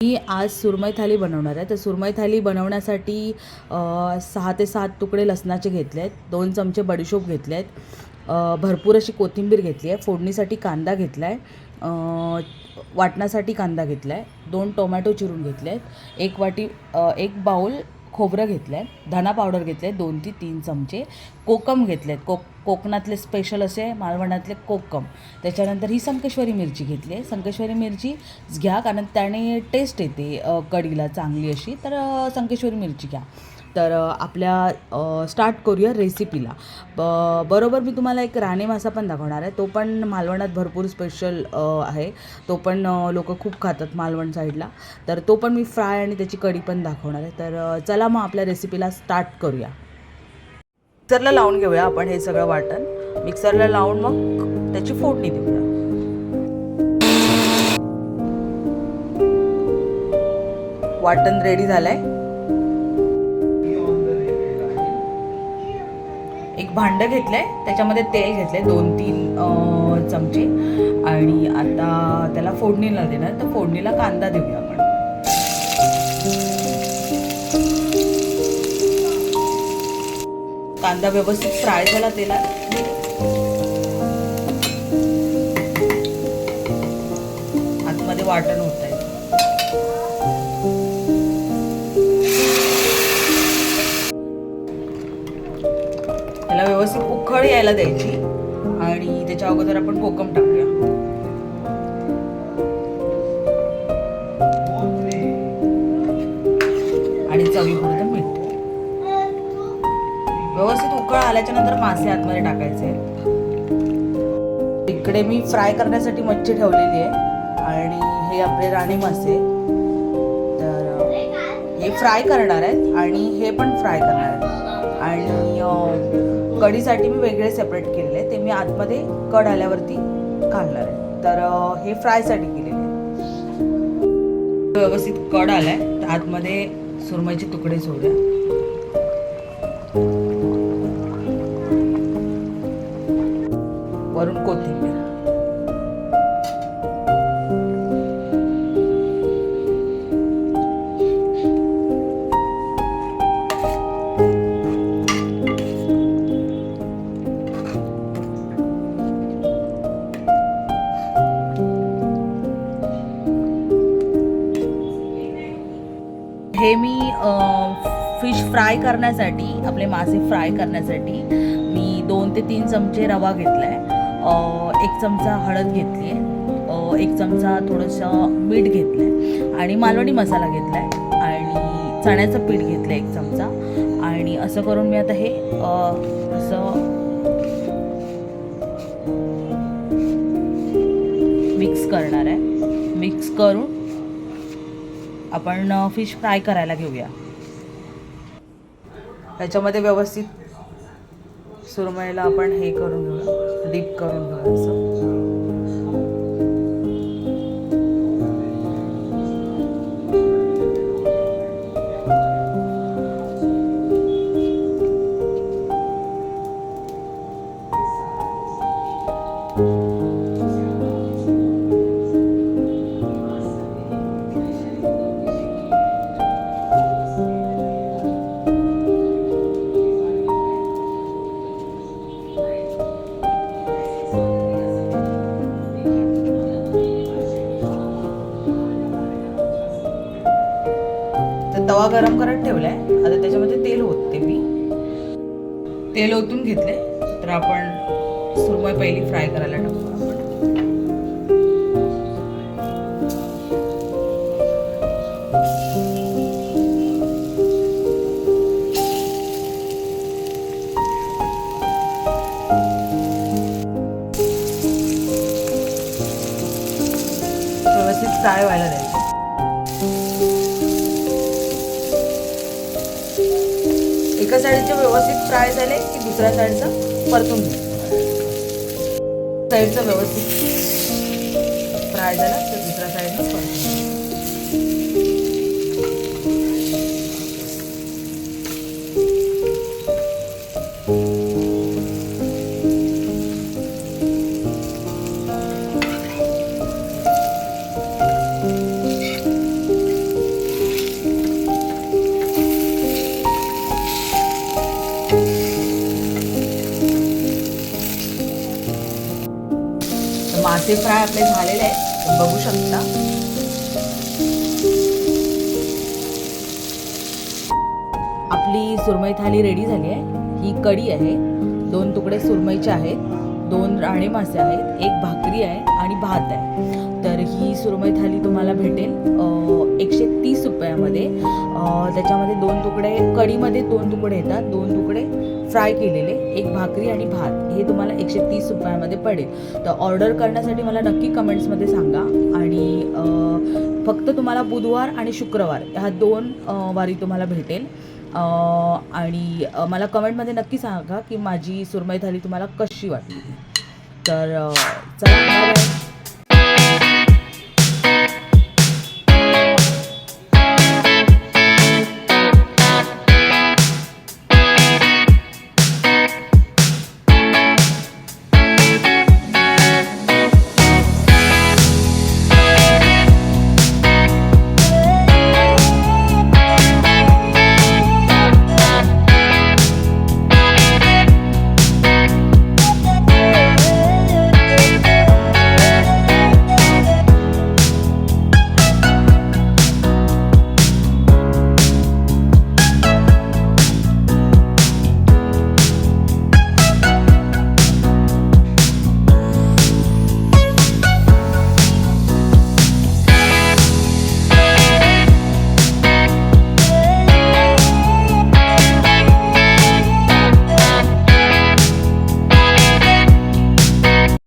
मी आज सुरमई थाली बनवणार आहे. तर सुरमई थाली बनवण्यासाठी 6 ते 7 तुकडे लसणाचे घेतले आहेत, 2 चमचे बडीशोप घेतले आहेत, भरपूर अशी कोथिंबीर घेतली आहे, फोडणीसाठी कांदा घेतला आहे, वाटण्यासाठी कांदा घेतला आहे, 2 टोमॅटो चिरून घेतले आहेत, 1 वाटी 1 बाउल खोबरं घेतलं आहे, धना पावडर घेतले आहे 2 ते 3 चमचे, कोकम घेतले आहेत, कोकणातले स्पेशल असे मालवणातले कोकम. त्याच्यानंतर ही संकेश्वरी मिरची घेतली आहे. संकेश्वरी मिरची घ्या कारण त्याने टेस्ट येते कढीला चांगली अशी, तर संकेश्वरी मिरची घ्या. तर आपल्या स्टार्ट करूया रेसिपीला. बरोबर मी तुम्हाला एक राणी मासा पण दाखवणार आहे. तो पण मालवणात भरपूर स्पेशल आहे. तो पण लोक खूप खातात मालवण साईडला. तर तो पण मी फ्राय आणि त्याची कढी पण दाखवणार आहे. तर चला मग आपल्या रेसिपीला स्टार्ट करूया. मिक्सरला लावून घेऊया आपण हे सगळं वाटण. मिक्सरला लावून मग त्याची फोडणी देऊया. वाटण रेडी झालंय. एक भांडं घेतलंय, त्याच्यामध्ये तेल घेतलंय 2-3 चमचे आणि आता त्याला फोडणीला देणार. तर फोडणीला कांदा देऊया आपण. कांदा व्यवस्थित फ्राय झाला तेलात. आतमध्ये वाटण होत आहे. त्याला व्यवस्थित उकळ यायला द्यायची आणि त्याच्या अगोदर आपण कोकम टाकूया. आणि चवीपुरतं मीठ. व्यवस्थित उकळ आल्याच्या नंतर मासे आतमध्ये टाकायचे. इकडे मी फ्राय करण्यासाठी मच्छी ठेवलेली आहे आणि हे आपले राणी मासे. तर हे फ्राय करणार आहेत आणि हे पण फ्राय करणार आहेत. आणि कढीसाठी मी वेगळे सेपरेट केलेले आहे, ते मी आतमध्ये कढ आल्यावरती घालणार आहे. तर हे फ्रायसाठी केलेले आहे. व्यवस्थित कढ आलाय तर आतमध्ये सुरमईचे तुकडे सोडूया. वरून कोथिंबीर. हे मी फिश फ्राय करण्यासाठी, आपले मासे फ्राय करण्यासाठी मी 2 ते 3 चमचे रवा घेतला आहे, 1 चमचा हळद घेतली आहे, 1 चमचा थोडंसं मीठ घेतलं आहे आणि मालवणी मसाला घेतला आहे आणि चण्याचं पीठ घेतलं आहे 1 चमचा. आणि असं करून मी आता हे असं मिक्स करणार आहे. मिक्स करून आपण फिश फ्राय करायला घेऊया. त्याच्यामध्ये व्यवस्थित सुरमईला आपण हे करून घेऊया, डीप करून घेऊया असं. तवा गरम करत ठेवलाय. आता त्याच्यामध्ये तेल ओतते मी. तेल ओतून घेतले तर आपण सुरमई पहिली फ्राय करायला टाकू. व्यवस्थित फ्राय व्हायला द्यायचं. एका साईडचे व्यवस्थित फ्राय झाले की दुसऱ्या साईडचं परतून घ्यायचं. साईडचं व्यवस्थित फ्राय झाला तर दुसऱ्या साईडनं परतून घ्यायचं. मासे फ्राय आपले झालेले आहेत, तुम्ही बघू शकता. आपली सुरमई थाली रेडी झाली आहे. ही कढी आहे, 2 तुकडे सुरमईचे आहेत, 2 राणे मासे आहेत, 1 भाकरी आहे आणि भात आहे. तर ही सुरमई थाली तुम्हाला भेटेल 130 रुपयामध्ये. त्याच्यामध्ये 2 तुकडे कढीमध्ये 2 तुकडे येतात, 2 तुकडे फ्राय केलेले, 1 भाकरी आणि भात, हे तुम्हाला 130 रुपयामध्ये पडेल. तर ऑर्डर करण्यासाठी मला नक्की कमेंट्समध्ये सांगा. आणि फक्त तुम्हाला बुधवार आणि शुक्रवार ह्या 2 वारी तुम्हाला भेटेल. आणि मला कमेंटमध्ये नक्की सांगा की माझी सुरमई थाली तुम्हाला कशी वाटली. तर चला, बाय बाय.